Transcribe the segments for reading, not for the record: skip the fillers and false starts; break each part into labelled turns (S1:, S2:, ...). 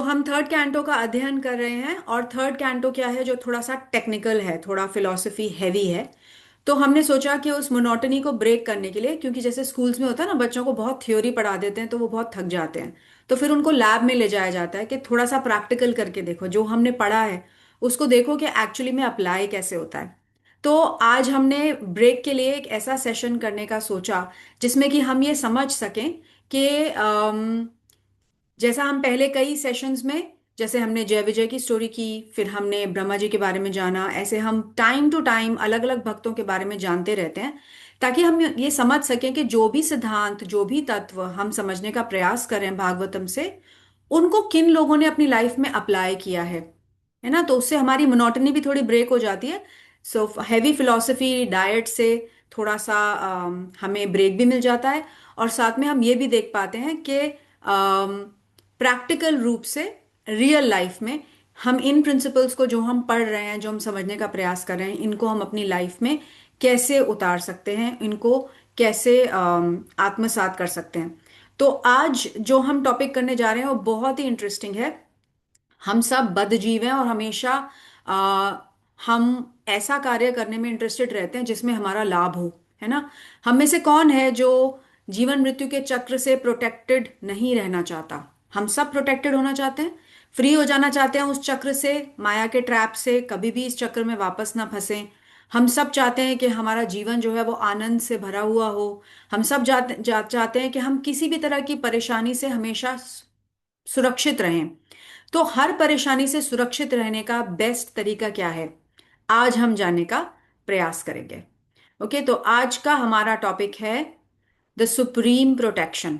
S1: हम third canto का अध्ययन कर रहे हैं और थर्ड कैंटो क्या है जो थोड़ा सा टेक्निकल है, थोड़ा फिलोसफी हैवी है। तो हमने सोचा कि उस मोनोटनी को ब्रेक करने के लिए, क्योंकि जैसे स्कूल्स में होता है ना, बच्चों को बहुत थ्योरी पढ़ा देते हैं तो वो बहुत थक जाते हैं। तो फिर उनको लैब में ले जाया जाता है कि थोड़ा सा प्रैक्टिकल करके देखो, जो हमने पढ़ा है उसको देखो कि एक्चुअली में अप्लाई कैसे होता है। तो आज हमने ब्रेक के लिए एक ऐसा सेशन करने का सोचा जिसमें कि हम ये समझ सकें कि जैसा हम पहले कई सेशंस में, जैसे हमने जय विजय की स्टोरी की, फिर हमने ब्रह्मा जी के बारे में जाना, ऐसे हम टाइम टू टाइम अलग अलग भक्तों के बारे में जानते रहते हैं, ताकि हम ये समझ सकें कि जो भी सिद्धांत, जो भी तत्व हम समझने का प्रयास कर रहे हैं भागवतम से, उनको किन लोगों ने अपनी लाइफ में अप्लाई किया है ना। तो उससे हमारी मोनोटनी भी थोड़ी ब्रेक हो जाती है। सो हैवी फिलॉसफी डाइट से थोड़ा सा हमें ब्रेक भी मिल जाता है, और साथ में हम ये भी देख पाते हैं कि प्रैक्टिकल रूप से रियल लाइफ में हम इन प्रिंसिपल्स को, जो हम पढ़ रहे हैं, जो हम समझने का प्रयास कर रहे हैं, इनको हम अपनी लाइफ में कैसे उतार सकते हैं, इनको कैसे आत्मसात कर सकते हैं। तो आज जो हम टॉपिक करने जा रहे हैं वो बहुत ही इंटरेस्टिंग है। हम सब बद्ध जीव हैं और हमेशा आ, हम ऐसा कार्य करने में इंटरेस्टेड रहते हैं जिसमें हमारा लाभ हो, है ना। हम में से कौन है जो जीवन मृत्यु के चक्र से प्रोटेक्टेड नहीं रहना चाहता? हम सब प्रोटेक्टेड होना चाहते हैं, फ्री हो जाना चाहते हैं उस चक्र से, माया के ट्रैप से, कभी भी इस चक्र में वापस ना फंसे। हम सब चाहते हैं कि हमारा जीवन जो है वो आनंद से भरा हुआ हो। हम सब चाहते हैं कि हम किसी भी तरह की परेशानी से हमेशा सुरक्षित रहें। तो हर परेशानी से सुरक्षित रहने का बेस्ट तरीका क्या है, आज हम जानने का प्रयास करेंगे। ओके, तो आज का हमारा टॉपिक है द सुप्रीम प्रोटेक्शन।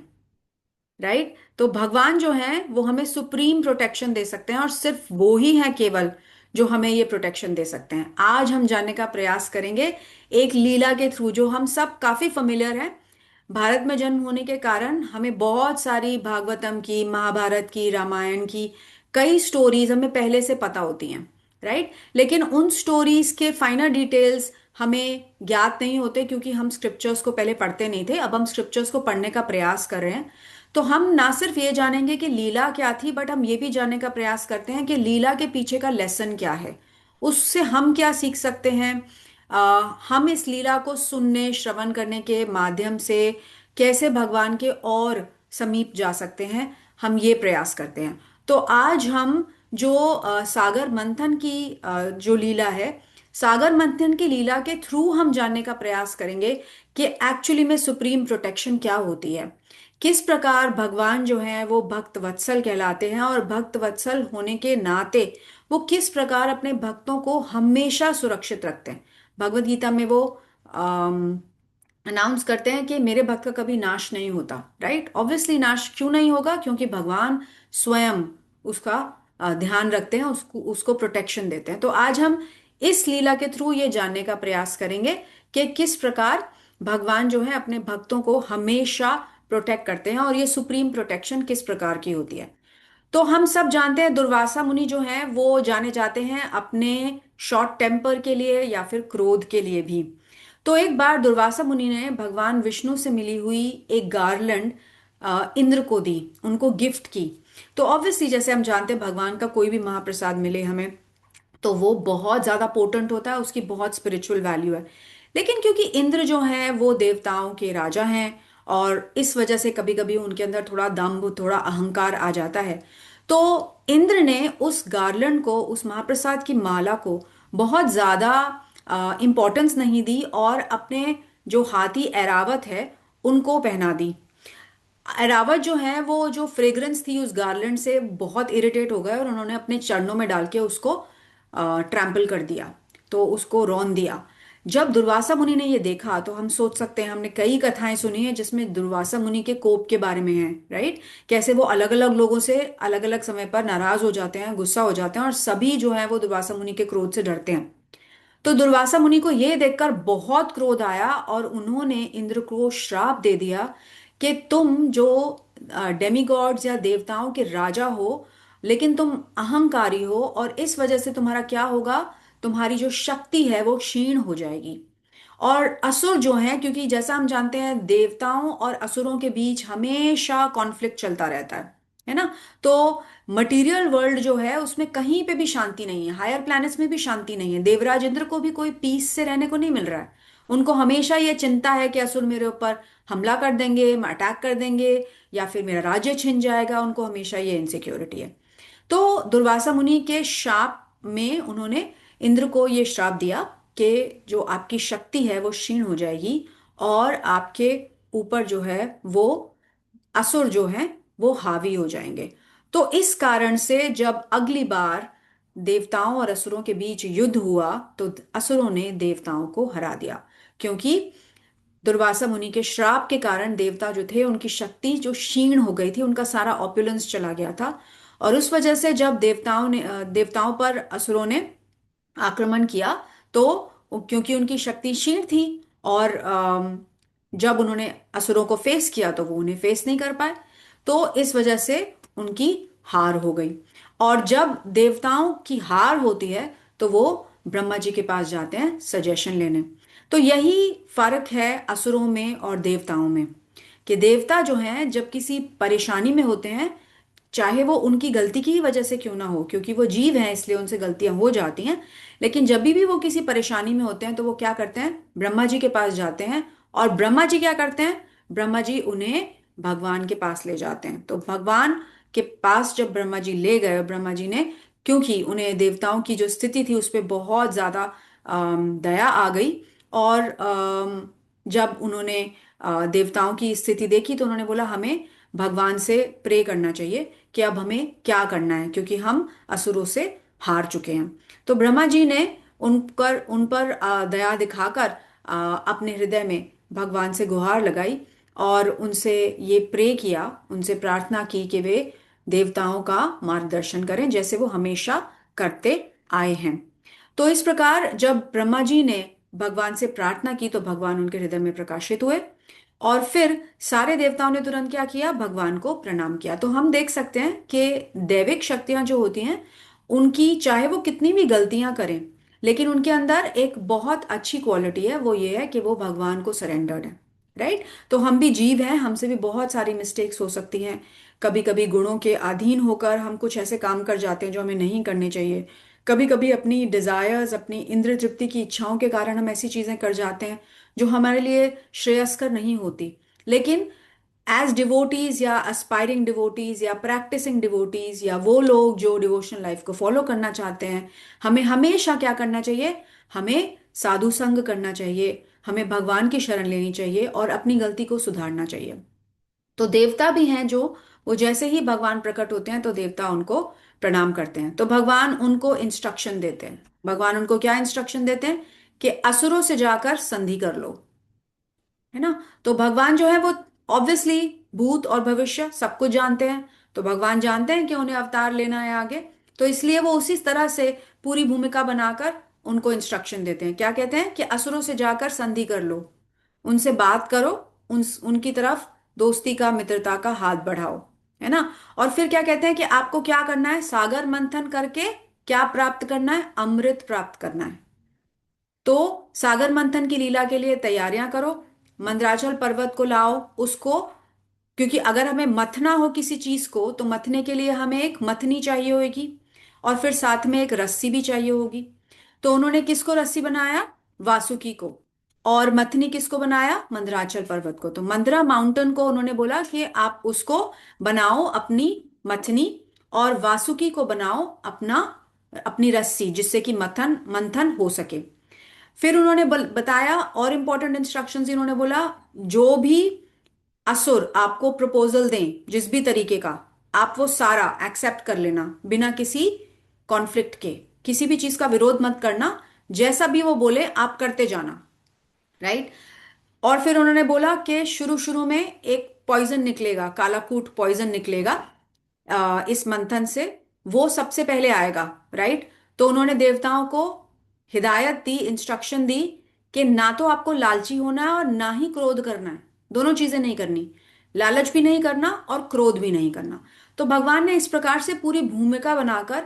S1: राइट, तो भगवान जो हैं वो हमें सुप्रीम प्रोटेक्शन दे सकते हैं, और सिर्फ वो ही हैं केवल जो हमें ये प्रोटेक्शन दे सकते हैं। आज हम जानने का प्रयास करेंगे एक लीला के थ्रू, जो हम सब काफी फेमिलियर है। भारत में जन्म होने के कारण हमें बहुत सारी भागवतम की, महाभारत की, रामायण की कई स्टोरीज हमें पहले से पता होती हैं। राइट, लेकिन उन स्टोरीज के फाइनल डिटेल्स हमें ज्ञात नहीं होते, क्योंकि हम स्क्रिप्चर्स को पहले पढ़ते नहीं थे। अब हम स्क्रिप्चर्स को पढ़ने का प्रयास कर रहे हैं। तो हम ना सिर्फ ये जानेंगे कि लीला क्या थी, बट हम ये भी जानने का प्रयास करते हैं कि लीला के पीछे का लेसन क्या है, उससे हम क्या सीख सकते हैं। हम इस लीला को सुनने, श्रवण करने के माध्यम से कैसे भगवान के और समीप जा सकते हैं, हम ये प्रयास करते हैं। तो आज हम जो सागर मंथन की जो लीला है, सागर मंथन की लीला के थ्रू हम जानने का प्रयास करेंगे कि एक्चुअली में सुप्रीम प्रोटेक्शन क्या होती है। किस प्रकार भगवान जो है वो भक्त वत्सल कहलाते हैं, और भक्त वत्सल होने के नाते वो किस प्रकार अपने भक्तों को हमेशा सुरक्षित रखते हैं। भगवत गीता में वो अनाउंस करते हैं कि मेरे भक्त का कभी नाश नहीं होता। राइट, ऑब्वियसली नाश क्यों नहीं होगा, क्योंकि भगवान स्वयं उसका ध्यान रखते हैं, उसको उसको प्रोटेक्शन देते हैं। तो आज हम इस लीला के थ्रू ये जानने का प्रयास करेंगे कि किस प्रकार भगवान जो है अपने भक्तों को हमेशा प्रोटेक्ट करते हैं, और ये सुप्रीम प्रोटेक्शन किस प्रकार की होती है। तो हम सब जानते हैं दुर्वासा मुनि जो हैं वो जाने जाते हैं अपने शॉर्ट टेम्पर के लिए या फिर क्रोध के लिए भी। तो एक बार दुर्वासा मुनि ने भगवान विष्णु से मिली हुई एक गार्लैंड इंद्र को दी, उनको गिफ्ट की। तो ऑब्वियसली जैसे हम जानते हैं भगवान का कोई भी महाप्रसाद मिले हमें तो वो बहुत ज्यादा पोटेंट होता है, उसकी बहुत स्पिरिचुअल वैल्यू है। लेकिन क्योंकि इंद्र जो है वो देवताओं के राजा हैं, और इस वजह से कभी कभी उनके अंदर थोड़ा दम्भ, थोड़ा अहंकार आ जाता है। तो इंद्र ने उस गार्लैंड को, उस महाप्रसाद की माला को बहुत ज्यादा इंपॉर्टेंस नहीं दी, और अपने जो हाथी ऐरावत है उनको पहना दी। ऐरावत जो है वो जो फ्रेग्रेंस थी उस गार्लैंड से बहुत इरिटेट हो गए, और उन्होंने अपने चरणों में डाल के उसको ट्रैम्पल कर दिया, तो उसको रौंद दिया। जब दुर्वासा मुनि ने ये देखा, तो हम सोच सकते हैं, हमने कई कथाएं सुनी है जिसमें दुर्वासा मुनि के कोप के बारे में है। राइट, कैसे वो अलग अलग लोगों से अलग अलग समय पर नाराज हो जाते हैं, गुस्सा हो जाते हैं, और सभी जो है वो दुर्वासा मुनि के क्रोध से डरते हैं। तो दुर्वासा मुनि को यह देखकर बहुत क्रोध आया, और उन्होंने इंद्र को श्राप दे दिया कि तुम जो डेमिगॉड्स या देवताओं के राजा हो, लेकिन तुम अहंकारी हो, और इस वजह से तुम्हारा क्या होगा, तुम्हारी जो शक्ति है वो क्षीण हो जाएगी। और असुर जो हैं, क्योंकि जैसा हम जानते हैं देवताओं और असुरों के बीच हमेशा कॉन्फ्लिक्ट चलता रहता है। है ना। तो मटेरियल वर्ल्ड जो है उसमें कहीं पे भी शांति नहीं है, हायर प्लैनेट्स में भी शांति नहीं है, देवराज इंद्र को भी कोई पीस से रहने को नहीं मिल रहा है। उनको हमेशा ये चिंता है कि असुर मेरे ऊपर हमला कर देंगे, अटैक कर देंगे, या फिर मेरा राज्य छिन जाएगा, उनको हमेशा ये इनसिक्योरिटी है। तो दुर्वासा मुनि के श्राप में उन्होंने इंद्र को ये श्राप दिया कि जो आपकी शक्ति है वो क्षीण हो जाएगी, और आपके ऊपर जो है वो असुर जो हैं वो हावी हो जाएंगे। तो इस कारण से जब अगली बार देवताओं और असुरों के बीच युद्ध हुआ तो असुरों ने देवताओं को हरा दिया, क्योंकि दुर्वासा मुनि के श्राप के कारण देवता जो थे उनकी शक्ति जो क्षीण हो गई थी, उनका सारा ऑपुलेंस चला गया था। और उस वजह से जब देवताओं पर असुरों ने आक्रमण किया, तो क्योंकि उनकी शक्ति क्षीण थी, और जब उन्होंने असुरों को फेस किया तो वो उन्हें फेस नहीं कर पाए, तो इस वजह से उनकी हार हो गई। और जब देवताओं की हार होती है तो वो ब्रह्मा जी के पास जाते हैं सजेशन लेने। तो यही फर्क है असुरों में और देवताओं में, कि देवता जो हैं जब किसी परेशानी में होते हैं, चाहे वो उनकी गलती की ही वजह से क्यों ना हो, क्योंकि वो जीव हैं इसलिए उनसे गलतियां हो जाती हैं, लेकिन जब भी वो किसी परेशानी में होते हैं तो वो क्या करते हैं, ब्रह्मा जी के पास जाते हैं। और ब्रह्मा जी क्या करते हैं, ब्रह्मा जी उन्हें भगवान के पास ले जाते हैं। तो भगवान के पास जब ब्रह्मा जी ले गए, ब्रह्मा जी ने, क्योंकि उन्हें देवताओं की जो स्थिति थी उस पर बहुत ज्यादा दया आ गई, और जब उन्होंने देवताओं की स्थिति देखी तो उन्होंने बोला हमें भगवान से प्रे करना चाहिए कि अब हमें क्या करना है, क्योंकि हम असुरों से हार चुके हैं। तो ब्रह्मा जी ने उन पर दया दिखाकर अपने हृदय में भगवान से गुहार लगाई, और उनसे ये प्रे किया, उनसे प्रार्थना की कि वे देवताओं का मार्गदर्शन करें जैसे वो हमेशा करते आए हैं। तो इस प्रकार जब ब्रह्मा जी ने भगवान से प्रार्थना की तो भगवान उनके हृदय में प्रकाशित हुए, और फिर सारे देवताओं ने तुरंत क्या किया, भगवान को प्रणाम किया। तो हम देख सकते हैं कि दैविक शक्तियां जो होती हैं उनकी चाहे वो कितनी भी गलतियां करें, लेकिन उनके अंदर एक बहुत अच्छी क्वालिटी है, वो ये है कि वो भगवान को सरेंडर्ड है। राइट। तो हम भी जीव हैं, हमसे भी बहुत सारी मिस्टेक्स हो सकती हैं। कभी कभी गुणों के अधीन होकर हम कुछ ऐसे काम कर जाते हैं जो हमें नहीं करने चाहिए। कभी कभी अपनी डिजायर्स, अपनी इंद्र तृप्ति की इच्छाओं के कारण हम ऐसी चीजें कर जाते हैं जो हमारे लिए श्रेयस्कर नहीं होती। लेकिन एज डिवोटीज या एस्पायरिंग डिवोटीज या प्रैक्टिसिंग डिवोटीज या वो लोग जो डिवोशनल लाइफ को फॉलो करना चाहते हैं, हमें हमेशा क्या करना चाहिए, हमें साधु संग करना चाहिए, हमें भगवान की शरण लेनी चाहिए और अपनी गलती को सुधारना चाहिए। तो देवता भी हैं जो, वो जैसे ही भगवान प्रकट होते हैं तो देवता उनको प्रणाम करते हैं, तो भगवान उनको इंस्ट्रक्शन देते हैं। भगवान उनको क्या इंस्ट्रक्शन देते हैं कि असुरों से जाकर संधि कर लो, है ना। तो भगवान जो है वो ऑब्वियसली भूत और भविष्य सब कुछ जानते हैं, तो भगवान जानते हैं कि उन्हें अवतार लेना है आगे। तो इसलिए वो उसी तरह से पूरी भूमिका बनाकर उनको इंस्ट्रक्शन देते हैं। क्या कहते हैं कि असुरों से जाकर संधि कर लो, उनसे बात करो, उनकी तरफ दोस्ती का, मित्रता का हाथ बढ़ाओ, है ना। और फिर क्या कहते हैं कि आपको क्या करना है, सागर मंथन करके क्या प्राप्त करना है, अमृत प्राप्त करना है। तो सागर मंथन की लीला के लिए तैयारियां करो, मंदराचल पर्वत को लाओ उसको, क्योंकि अगर हमें मथना हो किसी चीज को तो मथने के लिए हमें एक मथनी चाहिए होगी, और फिर साथ में एक रस्सी भी चाहिए होगी। तो उन्होंने किसको रस्सी बनाया, वासुकी को। और मथनी किसको बनाया, मंदराचल पर्वत को। तो मंदरा माउंटेन को उन्होंने बोला कि आप उसको बनाओ अपनी मथनी, और वासुकी को बनाओ अपना अपनी रस्सी, जिससे कि मथन मंथन हो सके। फिर उन्होंने बताया और इंपॉर्टेंट इंस्ट्रक्शंस इन्होंने बोला, जो भी असुर आपको प्रपोजल दें जिस भी तरीके का, आप वो सारा एक्सेप्ट कर लेना बिना किसी कॉन्फ्लिक्ट के, किसी भी चीज का विरोध मत करना, जैसा भी वो बोले आप करते जाना। राइट। और फिर उन्होंने बोला कि शुरू शुरू में एक पॉइजन निकलेगा, कालाकूट पॉइजन निकलेगा इस मंथन से, वो सबसे पहले आएगा। राइट। तो उन्होंने देवताओं को हिदायत दी, इंस्ट्रक्शन दी कि ना तो आपको लालची होना है और ना ही क्रोध करना है, दोनों चीजें नहीं करनी, लालच भी नहीं करना और क्रोध भी नहीं करना। तो भगवान ने इस प्रकार से पूरी भूमिका बनाकर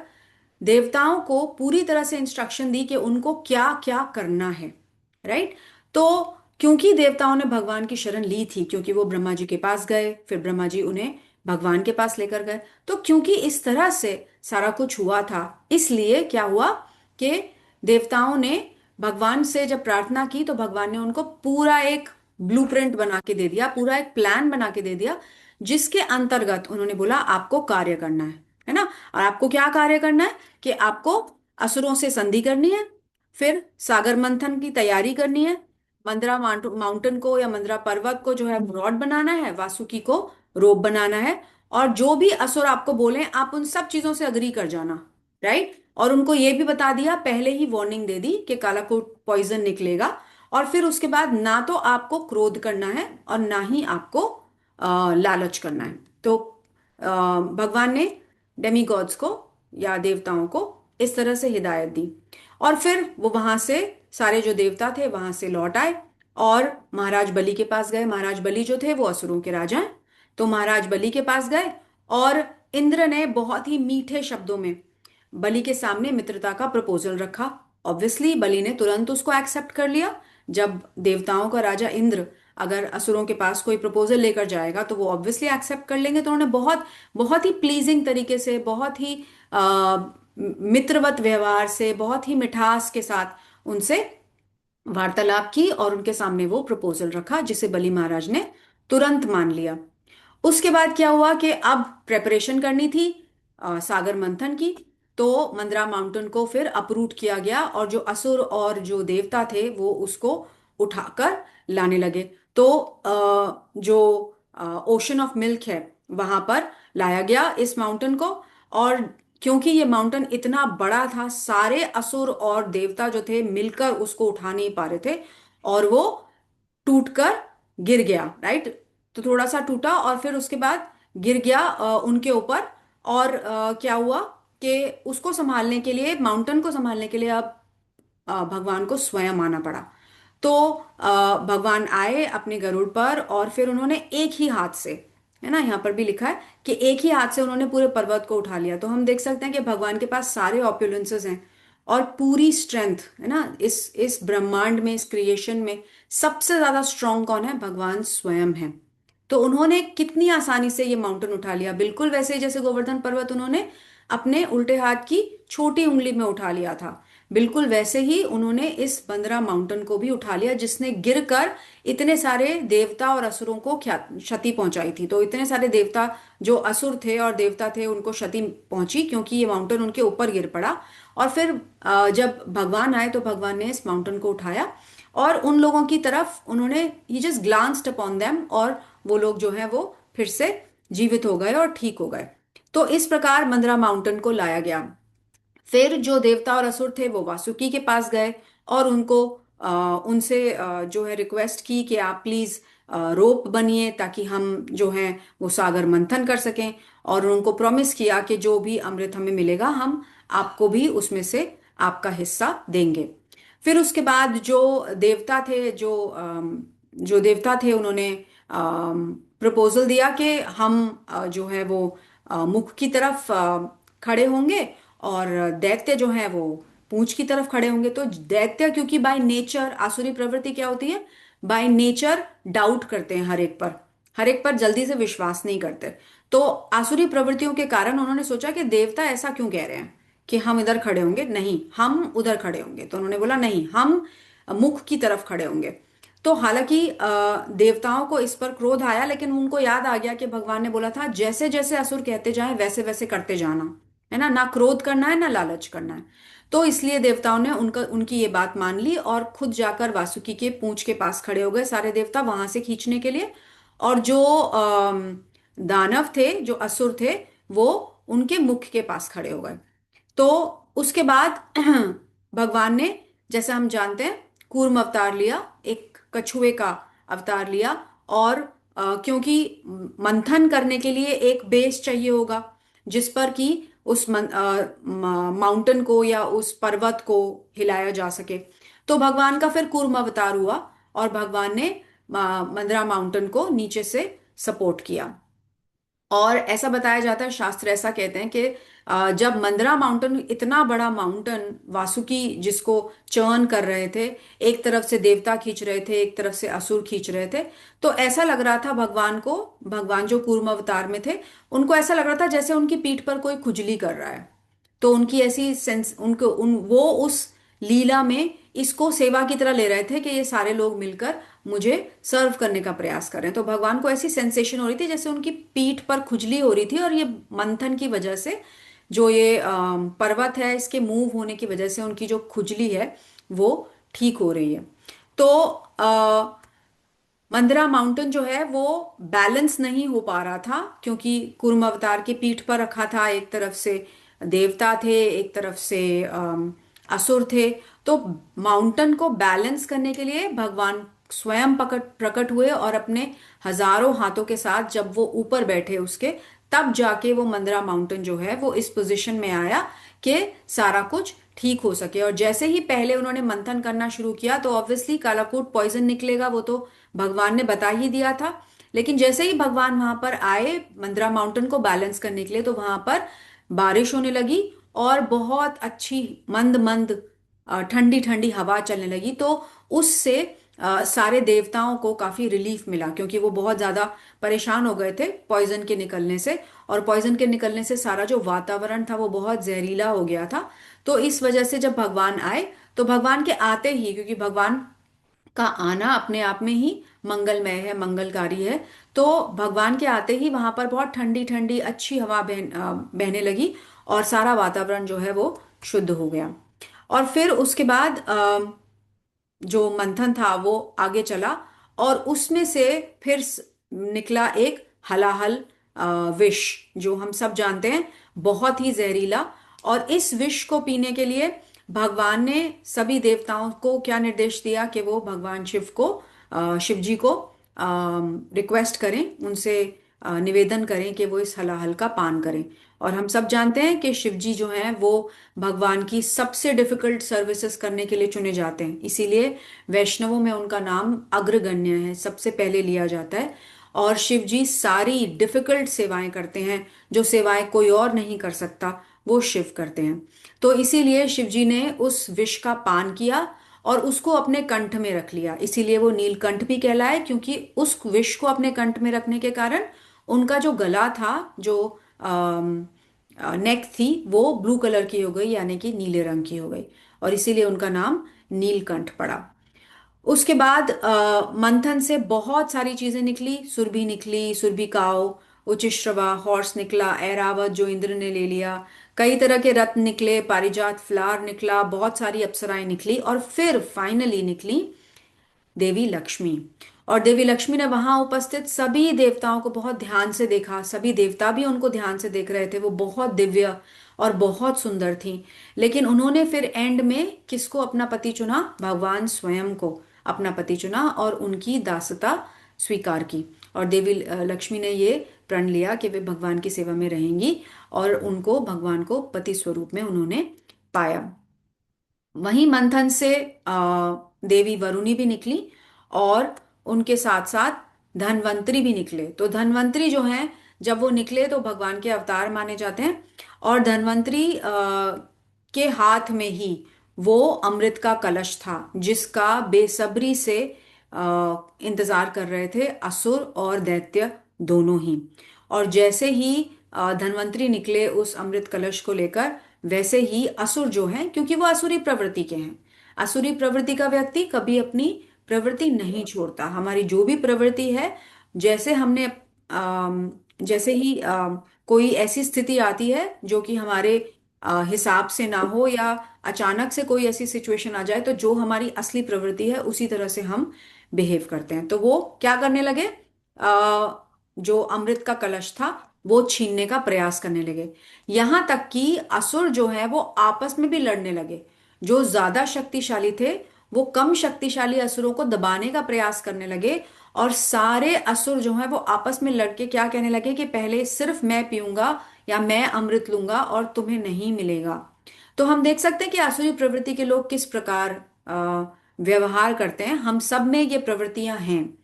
S1: देवताओं को पूरी तरह से इंस्ट्रक्शन दी कि उनको क्या क्या करना है। राइट। तो क्योंकि देवताओं ने भगवान की शरण ली थी, क्योंकि वो ब्रह्मा जी के पास गए, फिर ब्रह्मा जी उन्हें भगवान के पास लेकर गए। तो क्योंकि इस तरह से सारा कुछ हुआ था, इसलिए क्या हुआ कि देवताओं ने भगवान से जब प्रार्थना की तो भगवान ने उनको पूरा एक ब्लूप्रिंट बना के दे दिया, पूरा एक प्लान बना के दे दिया, जिसके अंतर्गत उन्होंने बोला आपको कार्य करना है ना। और आपको क्या कार्य करना है कि आपको असुरों से संधि करनी है, फिर सागर मंथन की तैयारी करनी है, मंदरा माउंटेन को या मंदरा पर्वत को जो है रॉड बनाना है, वासुकी को रोप बनाना है, और जो भी असुर आपको बोले आप उन सब चीजों से अग्री कर जाना। राइट। और उनको ये भी बता दिया, पहले ही वार्निंग दे दी कि कालाकोट पॉइजन निकलेगा। और फिर उसके बाद ना तो आपको क्रोध करना है और ना ही आपको लालच करना है। तो भगवान ने डेमीगॉड्स को या देवताओं को इस तरह से हिदायत दी। और फिर वो वहां से सारे जो देवता थे वहां से लौट आए और महाराज बलि के पास गए। महाराज बलि जो थे वो असुरों के राजा हैं, तो महाराज बलि के पास गए और इंद्र ने बहुत ही मीठे शब्दों में बलि के सामने मित्रता का प्रपोजल रखा। ऑब्वियसली बलि ने तुरंत उसको एक्सेप्ट कर लिया। जब देवताओं का राजा इंद्र अगर असुरों के पास कोई प्रपोजल लेकर जाएगा तो वो ऑब्वियसली एक्सेप्ट कर लेंगे। तो उन्होंने बहुत बहुत ही प्लीजिंग तरीके से, बहुत ही मित्रवत व्यवहार से, बहुत ही मिठास के साथ उनसे वार्तालाप की और उनके सामने वो प्रपोजल रखा, जिसे बलि महाराज ने तुरंत मान लिया। उसके बाद क्या हुआ कि अब प्रेपरेशन करनी थी सागर मंथन की। तो मंदरा माउंटेन को फिर अपरूट किया गया और जो असुर और जो देवता थे वो उसको उठाकर लाने लगे। तो जो ओशन ऑफ मिल्क है वहां पर लाया गया इस माउंटेन को। और क्योंकि ये माउंटेन इतना बड़ा था, सारे असुर और देवता जो थे मिलकर उसको उठा नहीं पा रहे थे और वो टूटकर गिर गया। राइट। तो थोड़ा सा टूटा और फिर उसके बाद गिर गया उनके ऊपर। और क्या हुआ कि उसको संभालने के लिए, माउंटेन को संभालने के लिए अब भगवान को स्वयं आना पड़ा। तो भगवान आए अपने गरुड़ पर और फिर उन्होंने एक ही हाथ से, है ना, यहाँ पर भी लिखा है कि एक ही हाथ से उन्होंने पूरे पर्वत को उठा लिया। तो हम देख सकते हैं कि भगवान के पास सारे ऑप्युलेंसेस हैं और पूरी स्ट्रेंथ है ना। इस ब्रह्मांड में, इस क्रिएशन में सबसे ज्यादा स्ट्रांग कौन है? भगवान स्वयं है। तो उन्होंने कितनी आसानी से ये माउंटेन उठा लिया, बिल्कुल वैसे ही जैसे गोवर्धन पर्वत उन्होंने अपने उल्टे हाथ की छोटी उंगली में उठा लिया था, बिल्कुल वैसे ही उन्होंने इस बंदरा माउंटेन को भी उठा लिया, जिसने गिरकर इतने सारे देवता और असुरों को क्षति पहुंचाई थी। तो इतने सारे देवता, जो असुर थे और देवता थे, उनको क्षति पहुंची क्योंकि ये माउंटेन उनके ऊपर गिर पड़ा। और फिर जब भगवान आए तो भगवान ने इस माउंटेन को उठाया और उन लोगों की तरफ उन्होंने, ही जस्ट ग्लांस्ड अपॉन देम, और वो लोग जो हैं वो फिर से जीवित हो गए और ठीक हो गए। तो इस प्रकार मंदरा माउंटेन को लाया गया। फिर जो देवता और असुर थे वो वासुकी के पास गए और उनको उनसे जो है रिक्वेस्ट की कि आप प्लीज रोप बनिए ताकि हम जो है वो सागर मंथन कर सकें। और उनको प्रॉमिस किया कि जो भी अमृत हमें मिलेगा हम आपको भी उसमें से आपका हिस्सा देंगे। फिर उसके बाद जो देवता थे, जो देवता थे उन्होंने प्रपोजल दिया कि हम जो है वो मुख की तरफ खड़े होंगे और दैत्य जो है वो पूंछ की तरफ खड़े होंगे। तो दैत्य क्योंकि बाय नेचर, आसुरी प्रवृत्ति क्या होती है, बाय नेचर डाउट करते हैं हर एक पर, हर एक पर जल्दी से विश्वास नहीं करते। तो आसुरी प्रवृत्तियों के कारण उन्होंने सोचा कि देवता ऐसा क्यों कह रहे हैं कि हम इधर खड़े होंगे, नहीं हम उधर खड़े होंगे। तो उन्होंने बोला नहीं, हम मुख की तरफ खड़े होंगे। तो हालांकि देवताओं को इस पर क्रोध आया, लेकिन उनको याद आ गया कि भगवान ने बोला था जैसे जैसे असुर कहते जाएं वैसे वैसे करते जाना, है ना, ना क्रोध करना है ना लालच करना है। तो इसलिए देवताओं ने उनकी ये बात मान ली और खुद जाकर वासुकी के पूंछ के पास खड़े हो गए, सारे देवता वहां से खींचने के लिए। और जो दानव थे, जो असुर थे, वो उनके मुख के पास खड़े हो गए। तो उसके बाद भगवान ने, जैसे हम जानते हैं, कूर्म अवतार लिया, एक कछुए का अवतार लिया। और क्योंकि मंथन करने के लिए एक बेस चाहिए होगा जिस पर कि उस माउंटेन को या उस पर्वत को हिलाया जा सके। तो भगवान का फिर कूर्म अवतार हुआ और भगवान ने मंदरा माउंटेन को नीचे से सपोर्ट किया। और ऐसा बताया जाता है, शास्त्र ऐसा कहते हैं कि जब मंदरा माउंटेन, इतना बड़ा माउंटेन, वासुकी जिसको चर्न कर रहे थे, एक तरफ से देवता खींच रहे थे, एक तरफ से असुर खींच रहे थे, तो ऐसा लग रहा था भगवान को, भगवान जो कूर्म अवतार में थे, उनको ऐसा लग रहा था जैसे उनकी पीठ पर कोई खुजली कर रहा है। तो उनकी ऐसी सेंस, उनको वो उस लीला में इसको सेवा की तरह ले रहे थे कि ये सारे लोग मिलकर मुझे सर्व करने का प्रयास कर रहे हैं। तो भगवान को ऐसी सेंसेशन हो रही थी जैसे उनकी पीठ पर खुजली हो रही थी, और ये मंथन की वजह से, जो ये पर्वत है इसके मूव होने की वजह से उनकी जो खुजली है वो ठीक हो रही है। तो मंदरा माउंटेन जो है वो बैलेंस नहीं हो पा रहा था, क्योंकि कूर्म अवतार की पीठ पर रखा था, एक तरफ से देवता थे, एक तरफ से असुर थे। तो माउंटेन को बैलेंस करने के लिए भगवान स्वयं प्रकट प्रकट हुए, और अपने हजारों हाथों के साथ जब वो ऊपर बैठे उसके, तब जाके वो मंदरा माउंटेन जो है वो इस पोजीशन में आया कि सारा कुछ ठीक हो सके। और जैसे ही पहले उन्होंने मंथन करना शुरू किया तो ऑब्वियसली कालाकूट पॉइजन निकलेगा, वो तो भगवान ने बता ही दिया था। लेकिन जैसे ही भगवान वहां पर आए मंदरा माउंटेन को बैलेंस करने के लिए, तो वहां पर बारिश होने लगी, और बहुत अच्छी मंद मंद ठंडी ठंडी हवा चलने लगी। तो उससे सारे देवताओं को काफी रिलीफ मिला, क्योंकि वो बहुत ज्यादा परेशान हो गए थे पॉइजन के निकलने से, और पॉइजन के निकलने से सारा जो वातावरण था वो बहुत जहरीला हो गया था। तो इस वजह से जब भगवान आए, तो भगवान के आते ही, क्योंकि भगवान का आना अपने आप में ही मंगलमय है, मंगलकारी है, तो भगवान के आते ही वहां पर बहुत ठंडी ठंडी अच्छी हवा बहने लगी, और सारा वातावरण जो है वो शुद्ध हो गया। और फिर उसके बाद जो मंथन था वो आगे चला, और उसमें से फिर निकला एक हलाहल विष, जो हम सब जानते हैं बहुत ही जहरीला। और इस विष को पीने के लिए भगवान ने सभी देवताओं को क्या निर्देश दिया कि वो भगवान शिव को, शिव जी को रिक्वेस्ट करें, उनसे निवेदन करें कि वो इस हलाहल का पान करें। और हम सब जानते हैं कि शिव जी जो हैं वो भगवान की सबसे डिफिकल्ट सर्विसेज करने के लिए चुने जाते हैं, इसीलिए वैष्णवों में उनका नाम अग्रगण्य है, सबसे पहले लिया जाता है। और शिव जी सारी डिफिकल्ट सेवाएं करते हैं, जो सेवाएं कोई और नहीं कर सकता वो शिव करते हैं। तो इसीलिए शिव जी ने उस विष का पान किया और उसको अपने कंठ में रख लिया, इसीलिए वो नीलकंठ भी कहलाए, क्योंकि उस विष को अपने कंठ में रखने के कारण उनका जो गला था, जो नेक थी, वो ब्लू कलर की हो गई, यानी कि नीले रंग की हो गई, और इसीलिए उनका नाम नीलकंठ पड़ा। उसके बाद मंथन से बहुत सारी चीजें निकली, सुरभि निकली, सुरभि काव, उचिश्रवा हॉर्स निकला, ऐरावत जो इंद्र ने ले लिया, कई तरह के रत्न निकले, पारिजात फ्लावर निकला, बहुत सारी अप्सराएं निकली, और फिर फाइनली निकली देवी लक्ष्मी। और देवी लक्ष्मी ने वहां उपस्थित सभी देवताओं को बहुत ध्यान से देखा, सभी देवता भी उनको ध्यान से देख रहे थे, वो बहुत दिव्य और बहुत सुंदर थी। लेकिन उन्होंने फिर एंड में किसको अपना पति चुना? भगवान स्वयं को अपना पति चुना, और उनकी दासता स्वीकार की। और देवी लक्ष्मी ने ये प्रण लिया कि वे भगवान की सेवा में रहेंगी, और उनको भगवान को पति स्वरूप में उन्होंने पाया। वहीं मंथन से देवी वरुणी भी निकली, और उनके साथ साथ धनवंतरी भी निकले। तो धनवंतरी जो हैं, जब वो निकले तो भगवान के अवतार माने जाते हैं। और धनवंतरी के हाथ में ही वो अमृत का कलश था, जिसका बेसब्री से इंतजार कर रहे थे असुर और दैत्य दोनों ही। और जैसे ही धनवंतरी निकले उस अमृत कलश को लेकर, वैसे ही असुर जो हैं, क्योंकि वो असुरी प्रवृत्ति के हैं, असुरी प्रवृत्ति का व्यक्ति कभी अपनी प्रवृत्ति नहीं छोड़ता। हमारी जो भी प्रवृत्ति है, जैसे हमने जैसे ही कोई ऐसी स्थिति आती है जो कि हमारे हिसाब से ना हो, या अचानक से कोई ऐसी सिचुएशन आ जाए, तो जो हमारी असली प्रवृत्ति है उसी तरह से हम बिहेव करते हैं। तो वो क्या करने लगे? जो अमृत का कलश था वो छीनने का प्रयास करने लगे। यहां तक कि असुर जो है वो आपस में भी लड़ने लगे। जो ज्यादा शक्तिशाली थे वो कम शक्तिशाली असुरों को दबाने का प्रयास करने लगे, और सारे असुर जो हैं वो आपस में लड़के क्या कहने लगे कि पहले सिर्फ मैं पीऊंगा, या मैं अमृत लूंगा और तुम्हें नहीं मिलेगा। तो हम देख सकते हैं कि आसुरी प्रवृत्ति के लोग किस प्रकार व्यवहार करते हैं। हम सब में ये प्रवृत्तियां हैं,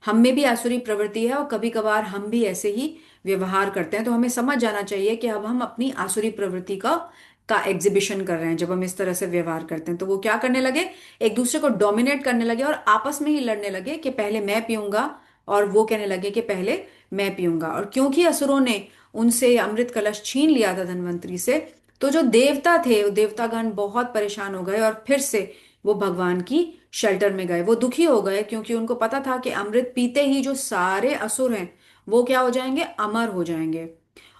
S1: हम में भी आसुरी प्रवृत्ति है, और कभी कभार हम भी ऐसे ही व्यवहार करते हैं, तो हमें समझ जाना चाहिए कि अब हम अपनी आसुरी प्रवृत्ति का एग्जीबिशन कर रहे हैं। जब हम इस तरह से व्यवहार करते हैं तो वो क्या करने लगे, एक दूसरे को डोमिनेट करने लगे और आपस में ही लड़ने लगे कि पहले मैं पीऊंगा, और वो कहने लगे कि पहले मैं पीऊंगा। और क्योंकि असुरों ने उनसे अमृत कलश छीन लिया था धनवंतरी से, तो जो देवता थे, वो देवतागण बहुत परेशान हो गए और फिर से वो भगवान की शेल्टर में गए। वो दुखी हो गए क्योंकि उनको पता था कि अमृत पीते ही जो सारे असुर हैं वो क्या हो जाएंगे, अमर हो जाएंगे।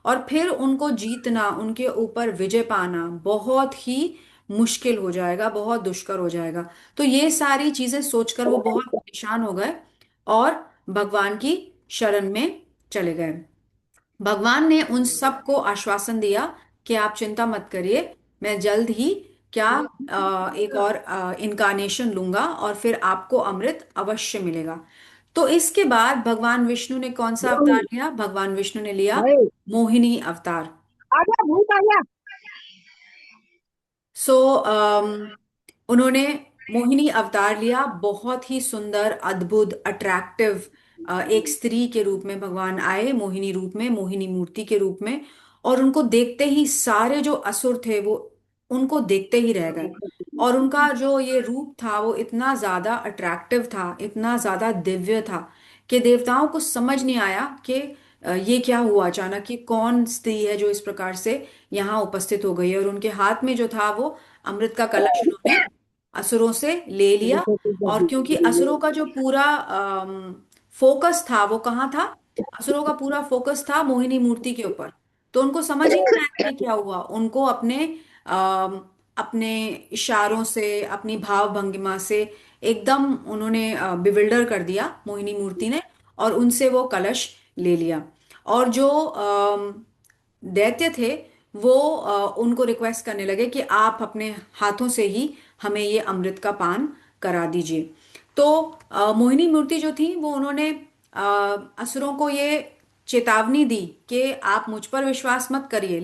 S1: और फिर उनको जीतना, उनके ऊपर विजय पाना बहुत ही मुश्किल हो जाएगा, बहुत दुष्कर हो जाएगा। तो ये सारी चीजें सोचकर वो बहुत परेशान हो गए और भगवान की शरण में चले गए। भगवान ने उन सबको आश्वासन दिया कि आप चिंता मत करिए, मैं जल्द ही क्या एक और इनकारनेशन लूंगा और फिर आपको अमृत अवश्य मिलेगा। तो इसके बाद भगवान विष्णु ने कौन सा अवतार लिया, भगवान विष्णु ने लिया
S2: भाई
S1: मोहिनी अवतार।
S2: आजा भूत आजा।
S1: सो उन्होंने मोहिनी अवतार लिया, बहुत ही सुंदर, अद्भुत, अट्रैक्टिव एक स्त्री के रूप में भगवान आए, मोहिनी रूप में, मोहिनी मूर्ति के रूप में। और उनको देखते ही सारे जो असुर थे वो उनको देखते ही रह गए। और उनका जो ये रूप था वो इतना ज्यादा अट्रैक्टिव था, इतना ज्यादा दिव्य था कि देवताओं को समझ नहीं आया कि ये क्या हुआ अचानक, ये कौन स्त्री है जो इस प्रकार से यहाँ उपस्थित हो गई है। और उनके हाथ में जो था वो अमृत का कलश उन्होंने असुरों से ले लिया। और क्योंकि असुरों का जो पूरा फोकस था वो कहाँ था, असुरों का पूरा फोकस था मोहिनी मूर्ति के ऊपर। तो उनको समझ ही नहीं आया कि क्या हुआ। उनको अपने इशारों से, अपनी भाव भंगिमा से एकदम उन्होंने बिविल्डर कर दिया मोहिनी मूर्ति ने, और उनसे वो कलश ले लिया। और जो दैत्य थे वो उनको रिक्वेस्ट करने लगे कि आप अपने हाथों से ही हमें ये अमृत का पान करा दीजिए। तो मोहिनी मूर्ति जो थी वो उन्होंने अ, असुरों को ये चेतावनी दी कि आप मुझ पर विश्वास मत करिए,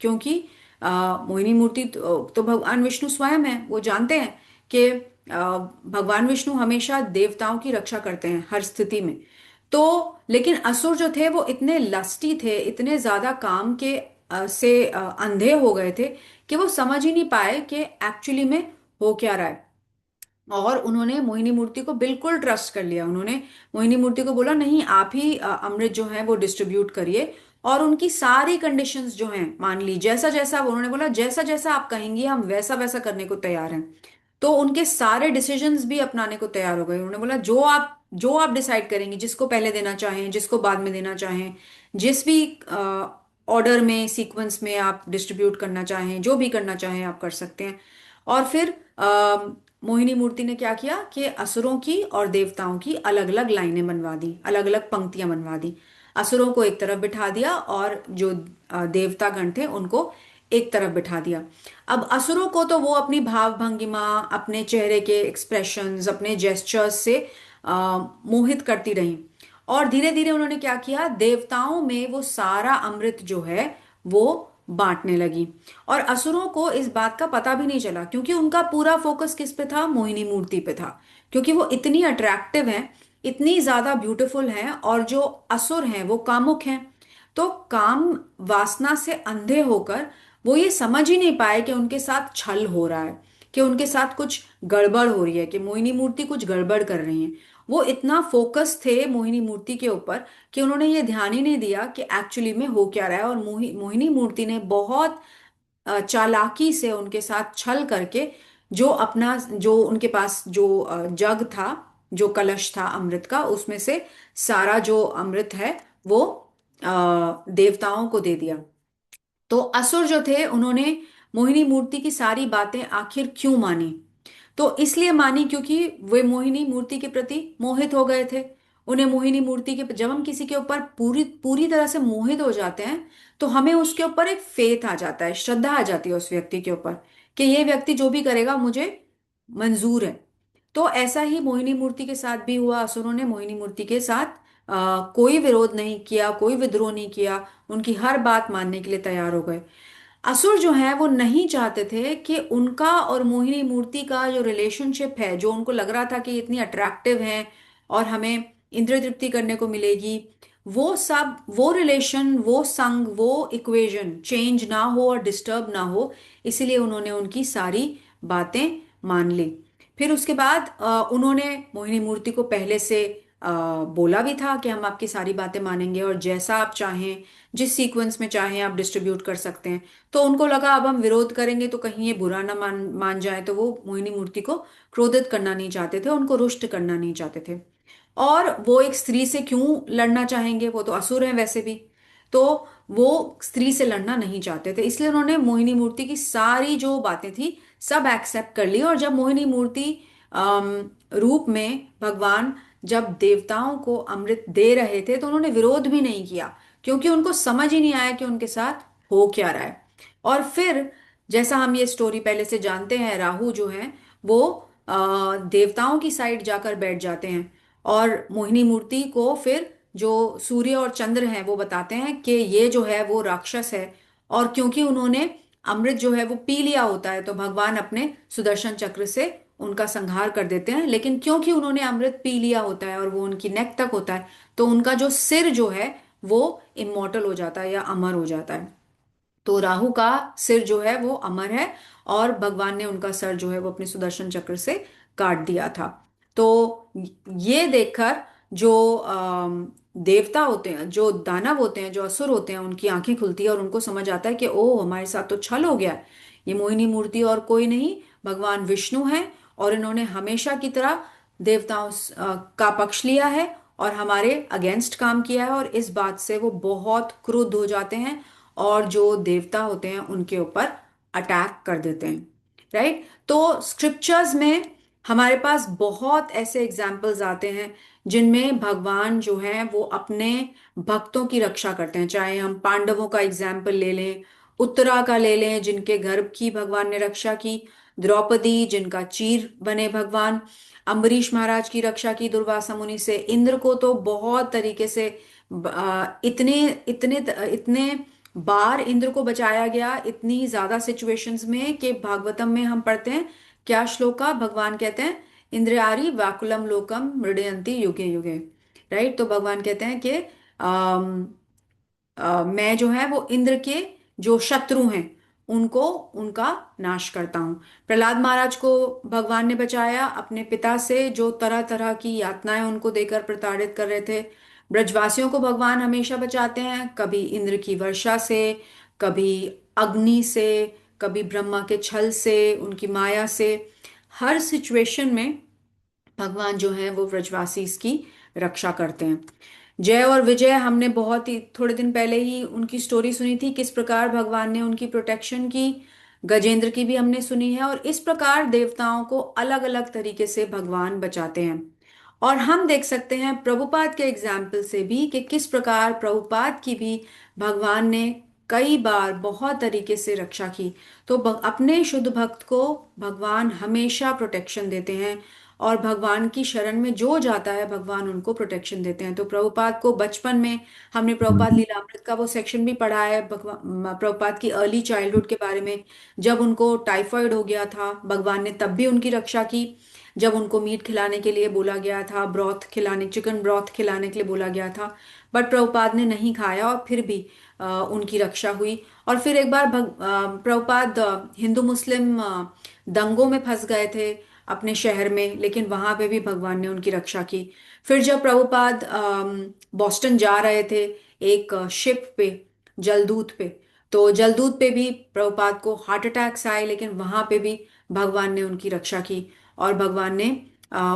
S1: क्योंकि मोहिनी मूर्ति तो भगवान विष्णु स्वयं है, वो जानते हैं कि भगवान विष्णु हमेशा देवताओं की रक्षा करते हैं हर स्थिति में। तो लेकिन असुर जो थे वो इतने लस्टी थे, इतने ज्यादा काम के से अंधे हो गए थे कि वो समझ ही नहीं पाए कि एक्चुअली में हो क्या रहा है। और उन्होंने मोहिनी मूर्ति को बिल्कुल ट्रस्ट कर लिया। उन्होंने मोहिनी मूर्ति को बोला नहीं, आप ही अमृत जो है वो डिस्ट्रीब्यूट करिए। और उनकी सारी कंडीशंस जो हैं मान ली, जैसा जैसा उन्होंने बोला, जैसा जैसा आप कहेंगी हम वैसा वैसा करने को तैयार हैं। तो उनके सारे डिसीजंस भी अपनाने को तैयार हो गए। उन्होंने बोला जो आप डिसाइड करेंगी, जिसको पहले देना चाहें, जिसको बाद में देना चाहें, जिस भी ऑर्डर में, सीक्वेंस में आप डिस्ट्रीब्यूट करना चाहें, जो भी करना चाहें आप कर सकते हैं। और फिर मोहिनी मूर्ति ने क्या किया कि असुरों की और देवताओं की अलग अलग लाइनें बनवा दी, अलग अलग पंक्तियां बनवा दी। असुरों को एक तरफ बिठा दिया और जो देवतागण थे उनको एक तरफ बिठा दिया। अब असुरों को तो वो अपनी भाव भंगिमा, अपने चेहरे के एक्सप्रेशंस, अपने जेस्चर्स से मोहित करती रहीं। और धीरे धीरे उन्होंने क्या किया, देवताओं में वो सारा अमृत जो है वो बांटने लगी। और असुरों को इस बात का पता भी नहीं चला, क्योंकि उनका पूरा फोकस किस पे था, मोहिनी मूर्ति पे था। क्योंकि वो इतनी अट्रैक्टिव है, इतनी ज्यादा ब्यूटीफुल है, और जो असुर हैं वो कामुक हैं। तो काम वासना से अंधे होकर वो ये समझ ही नहीं पाए कि उनके साथ छल हो रहा है, कि उनके साथ कुछ गड़बड़ हो रही है, कि मोहिनी मूर्ति कुछ गड़बड़ कर रही है। वो इतना फोकस थे मोहिनी मूर्ति के ऊपर कि उन्होंने ये ध्यान ही नहीं दिया कि एक्चुअली में हो क्या रहा है। और मोहिनी मूर्ति ने बहुत चालाकी से उनके साथ छल करके जो अपना, जो उनके पास जो जग था, जो कलश था अमृत का, उसमें से सारा जो अमृत है वो देवताओं को दे दिया। तो असुर जो थे उन्होंने मोहिनी मूर्ति की सारी बातें आखिर क्यों मानी, तो इसलिए मानी क्योंकि वे मोहिनी मूर्ति के प्रति मोहित हो गए थे। उन्हें मोहिनी मूर्ति के, जब हम किसी के ऊपर पूरी पूरी तरह से मोहित हो जाते हैं तो हमें उसके ऊपर एक फेथ आ जाता है, श्रद्धा आ जाती है उस व्यक्ति के ऊपर, कि ये व्यक्ति जो भी करेगा मुझे मंजूर है। तो ऐसा ही मोहिनी मूर्ति के साथ भी हुआ। असुरों ने मोहिनी मूर्ति के साथ कोई विरोध नहीं किया, कोई विद्रोह नहीं किया, उनकी हर बात मानने के लिए तैयार हो गए। असुर जो है वो नहीं चाहते थे कि उनका और मोहिनी मूर्ति का जो रिलेशनशिप है, जो उनको लग रहा था कि ये इतनी अट्रैक्टिव है और हमें इंद्रिय तृप्ति करने को मिलेगी, वो सब, वो रिलेशन, वो संग, वो इक्वेशन चेंज ना हो और डिस्टर्ब ना हो, इसीलिए उन्होंने उनकी सारी बातें मान ली। फिर उसके बाद उन्होंने मोहिनी मूर्ति को पहले से बोला भी था कि हम आपकी सारी बातें मानेंगे और जैसा आप चाहें, जिस सीक्वेंस में चाहें आप डिस्ट्रीब्यूट कर सकते हैं। तो उनको लगा अब हम विरोध करेंगे तो कहीं ये बुरा ना मान जाए, तो वो मोहिनी मूर्ति को क्रोधित करना नहीं चाहते थे, उनको रुष्ट करना नहीं चाहते थे। और वो एक स्त्री से क्यों लड़ना चाहेंगे, वो तो असुर हैं वैसे भी। तो वो स्त्री से लड़ना नहीं चाहते थे, इसलिए उन्होंने मोहिनी मूर्ति की सारी जो बातें थी सब एक्सेप्ट कर ली। और जब मोहिनी मूर्ति रूप में भगवान जब देवताओं को अमृत दे रहे थे तो उन्होंने विरोध भी नहीं किया, क्योंकि उनको समझ ही नहीं आया कि उनके साथ हो क्या रहा है। और फिर जैसा हम ये स्टोरी पहले से जानते हैं, राहु जो है वो देवताओं की साइड जाकर बैठ जाते हैं और मोहिनी मूर्ति को फिर जो सूर्य और चंद्र हैं वो बताते हैं कि ये जो है वो राक्षस है। और क्योंकि उन्होंने अमृत जो है वो पी लिया होता है तो भगवान अपने सुदर्शन चक्र से उनका संहार कर देते हैं। लेकिन क्योंकि उन्होंने अमृत पी लिया होता है और वो उनकी नेक तक होता है, तो उनका जो सिर जो है वो इमॉर्टल हो जाता है या अमर हो जाता है। तो राहु का सिर जो है वो अमर है और भगवान ने उनका सर जो है वो अपने सुदर्शन चक्र से काट दिया था। तो ये देखकर जो देवता होते हैं, जो दानव होते हैं, जो असुर होते हैं, उनकी आंखें खुलती है और उनको समझ आता है कि ओह, हमारे साथ तो छल हो गया है। ये मोहिनी मूर्ति और कोई नहीं, भगवान विष्णु है। और इन्होंने हमेशा की तरह देवताओं का पक्ष लिया है और हमारे अगेंस्ट काम किया है। और इस बात से वो बहुत क्रुद्ध हो जाते हैं और जो देवता होते हैं उनके ऊपर अटैक कर देते हैं। राइट। तो स्क्रिप्चर्स में हमारे पास बहुत ऐसे एग्जाम्पल्स आते हैं जिनमें भगवान जो है वो अपने भक्तों की रक्षा करते हैं। चाहे हम पांडवों का एग्जाम्पल ले लें, उत्तरा का ले लें जिनके गर्भ की भगवान ने रक्षा की, द्रौपदी जिनका चीर बने भगवान, अम्बरीश महाराज की रक्षा की दुर्वासा मुनि से, इंद्र को तो बहुत तरीके से इतने इतने इतने बार इंद्र को बचाया गया, इतनी ज्यादा सिचुएशंस में कि भागवतम में हम पढ़ते हैं क्या श्लोका, भगवान कहते हैं इंद्रियारी व्याकुलम लोकम मृडयंती युगे युगे। राइट। तो भगवान कहते हैं कि मैं जो है वो इंद्र के जो शत्रु हैं उनको उनका नाश करता हूं। प्रहलाद महाराज को भगवान ने बचाया अपने पिता से जो तरह तरह की यातनाएं उनको देकर प्रताड़ित कर रहे थे। ब्रजवासियों को भगवान हमेशा बचाते हैं, कभी इंद्र की वर्षा से, कभी अग्नि से, कभी ब्रह्मा के छल से, उनकी माया से। हर सिचुएशन में भगवान जो है वो ब्रजवासी इसकी रक्षा करते हैं। जय और विजय, हमने बहुत ही थोड़े दिन पहले ही उनकी स्टोरी सुनी थी, किस प्रकार भगवान ने उनकी प्रोटेक्शन की। गजेंद्र की भी हमने सुनी है। और इस प्रकार देवताओं को अलग अलग तरीके से भगवान बचाते हैं। और हम देख सकते हैं प्रभुपाद के एग्जाम्पल से भी कि किस प्रकार प्रभुपाद की भी भगवान ने कई बार बहुत तरीके से रक्षा की। तो अपने शुद्ध भक्त को भगवान हमेशा प्रोटेक्शन देते हैं और भगवान की शरण में जो जाता है भगवान उनको प्रोटेक्शन देते हैं। तो प्रभुपाद को बचपन में हमने प्रभुपाद
S2: हम्म।
S1: लीलामृत का वो सेक्शन भी पढ़ा है, प्रभुपाद की अर्ली चाइल्डहुड के बारे में। जब उनको टाइफाइड हो गया था भगवान ने तब भी उनकी रक्षा की। जब उनको मीट खिलाने के लिए बोला गया था, ब्रॉथ खिलाने, चिकन ब्रॉथ खिलाने के लिए बोला गया था, बट प्रभुपाद ने नहीं खाया और फिर भी उनकी रक्षा हुई। और फिर एक बार प्रभुपाद हिंदू मुस्लिम दंगों में फंस गए थे अपने शहर में, लेकिन वहां पे भी भगवान ने उनकी रक्षा की। फिर जब प्रभुपाद बॉस्टन जा रहे थे एक शिप पे, जलदूत पे, तो जलदूत पे भी प्रभुपाद को हार्ट अटैक्स आए, लेकिन वहां पे भी भगवान ने उनकी रक्षा की। और भगवान ने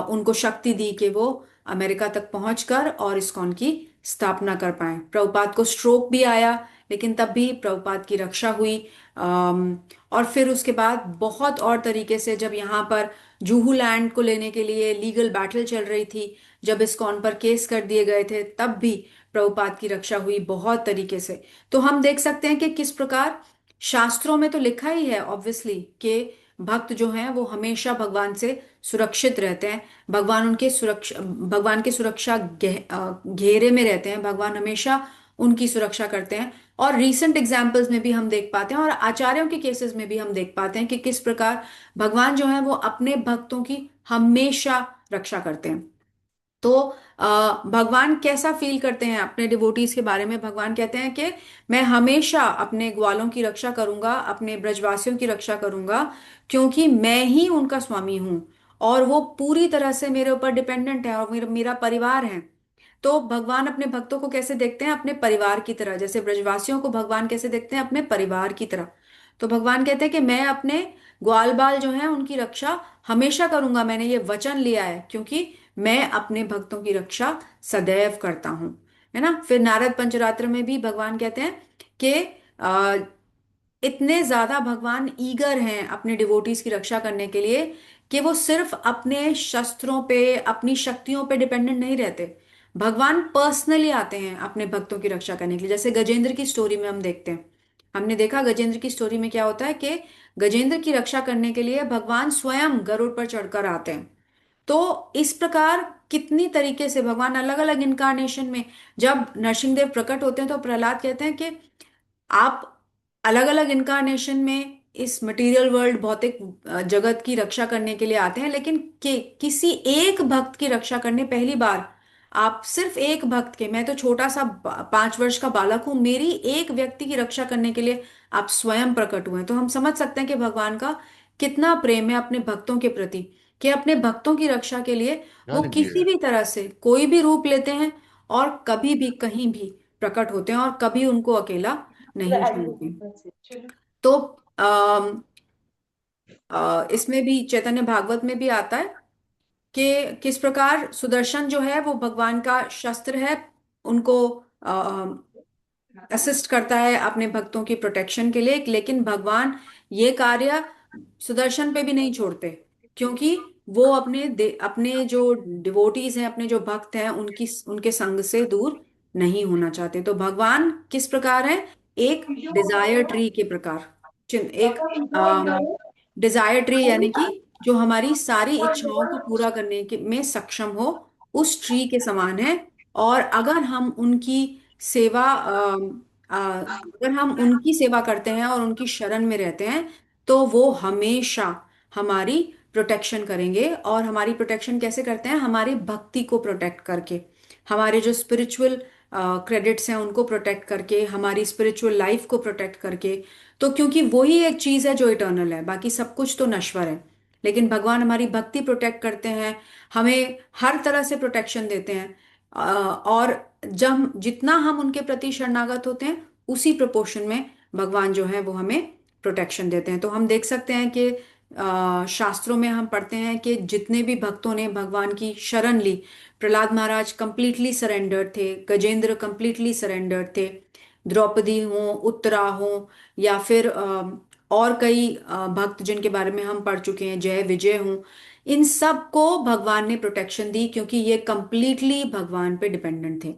S1: उनको शक्ति दी कि वो अमेरिका तक पहुंचकर और इस्कॉन की स्थापना कर पाए। प्रभुपाद को स्ट्रोक भी आया, लेकिन तब भी प्रभुपाद की रक्षा हुई। और फिर उसके बाद बहुत और तरीके से जब यहाँ पर जूहू लैंड को लेने के लिए लीगल बैटल चल रही थी, जब इस्कॉन पर केस कर दिए गए थे, तब भी प्रभुपाद की रक्षा हुई बहुत तरीके से। तो हम देख सकते हैं कि किस प्रकार शास्त्रों में तो लिखा ही है ऑब्वियसली कि भक्त जो हैं वो हमेशा भगवान से सुरक्षित रहते हैं। भगवान उनके सुरक्षा, भगवान के सुरक्षा घेरे में रहते हैं, भगवान हमेशा उनकी सुरक्षा करते हैं। और रीसेंट एग्जाम्पल्स में भी हम देख पाते हैं और आचार्यों के केसेस में भी हम देख पाते हैं कि किस प्रकार भगवान जो है वो अपने भक्तों की हमेशा रक्षा करते हैं। तो भगवान कैसा फील करते हैं अपने डिवोटीज के बारे में? भगवान कहते हैं कि मैं हमेशा अपने ग्वालों की रक्षा करूंगा, अपने ब्रजवासियों की रक्षा करूंगा, क्योंकि मैं ही उनका स्वामी हूं और वो पूरी तरह से मेरे ऊपर डिपेंडेंट है और मेरा मेरा परिवार है। तो भगवान अपने भक्तों को कैसे देखते हैं? अपने परिवार की तरह। जैसे ब्रजवासियों को भगवान कैसे देखते हैं? अपने परिवार की तरह। तो भगवान कहते हैं कि मैं अपने ग्वाल बाल जो हैं उनकी रक्षा हमेशा करूंगा, मैंने ये वचन लिया है, क्योंकि मैं अपने भक्तों की रक्षा सदैव करता हूं। है ना? फिर नारद पंचरात्र में भी भगवान कहते हैं कि आ, इतने ज्यादा भगवान ईगर हैं अपने डिवोटीज की रक्षा करने के लिए कि वो सिर्फ अपने शस्त्रों पे, अपनी शक्तियों पे डिपेंडेंट नहीं रहते। भगवान पर्सनली आते हैं अपने भक्तों की रक्षा करने के लिए। जैसे गजेंद्र की स्टोरी में हम देखते हैं, हमने देखा गजेंद्र की स्टोरी में क्या होता है कि गजेंद्र की रक्षा करने के लिए भगवान स्वयं गरुड़ पर चढ़कर आते हैं। तो इस प्रकार कितनी तरीके से भगवान अलग अलग इनकारनेशन में, जब नरसिंहदेव प्रकट होते हैं तो प्रहलाद कहते हैं कि आप अलग अलग इनकारनेशन में इस मटेरियल वर्ल्ड, भौतिक जगत की रक्षा करने के लिए आते हैं, लेकिन किसी एक भक्त की रक्षा करने पहली बार आप सिर्फ एक भक्त के, मैं तो छोटा सा 5 वर्ष का बालक हूं, मेरी एक व्यक्ति की रक्षा करने के लिए आप स्वयं प्रकट हुए हैं। तो हम समझ सकते हैं कि भगवान का कितना प्रेम है अपने भक्तों के प्रति, कि अपने भक्तों की रक्षा के लिए वो
S2: ध्यान
S1: किसी
S2: दीजिए।
S1: भी तरह से कोई भी रूप लेते हैं और कभी भी कहीं भी प्रकट होते हैं और कभी उनको अकेला नहीं छोड़ते। तो अम, इसमें भी चैतन्य भागवत में भी आता है कि किस प्रकार सुदर्शन जो है वो भगवान का शस्त्र है, उनको असिस्ट करता है अपने भक्तों की प्रोटेक्शन के लिए। लेकिन भगवान ये कार्य सुदर्शन पे भी नहीं छोड़ते, क्योंकि वो अपने जो डिवोटीज हैं, अपने जो भक्त हैं, उनके संग से दूर नहीं होना चाहते। तो भगवान किस प्रकार है? एक डिजायर ट्री के प्रकार, एक डिजायर ट्री, यानी कि जो हमारी सारी इच्छाओं को पूरा करने में सक्षम हो, उस ट्री के समान है। और अगर हम उनकी सेवा अगर हम उनकी सेवा करते हैं और उनकी शरण में रहते हैं, तो वो हमेशा हमारी प्रोटेक्शन करेंगे। और हमारी प्रोटेक्शन कैसे करते हैं? हमारी भक्ति को प्रोटेक्ट करके, हमारे जो स्पिरिचुअल क्रेडिट्स हैं उनको प्रोटेक्ट करके, हमारी स्पिरिचुअल लाइफ को प्रोटेक्ट करके। तो क्योंकि वही एक चीज है जो इटर्नल है, बाकी सब कुछ तो नश्वर है। लेकिन भगवान हमारी भक्ति प्रोटेक्ट करते हैं, हमें हर तरह से प्रोटेक्शन देते हैं। और जब जितना हम उनके प्रति शरणागत होते हैं, उसी प्रोपोर्शन में भगवान जो है वो हमें प्रोटेक्शन देते हैं। तो हम देख सकते हैं कि शास्त्रों में हम पढ़ते हैं कि जितने भी भक्तों ने भगवान की शरण ली, प्रहलाद महाराज कंप्लीटली सरेंडर्ड थे, गजेंद्र कंप्लीटली सरेंडर्ड थे, द्रौपदी हो, उत्तरा हो, या फिर और कई भक्त जिनके बारे में हम पढ़ चुके हैं, जय विजय हो, इन सब को भगवान ने प्रोटेक्शन दी, क्योंकि ये कंप्लीटली भगवान पे डिपेंडेंट थे।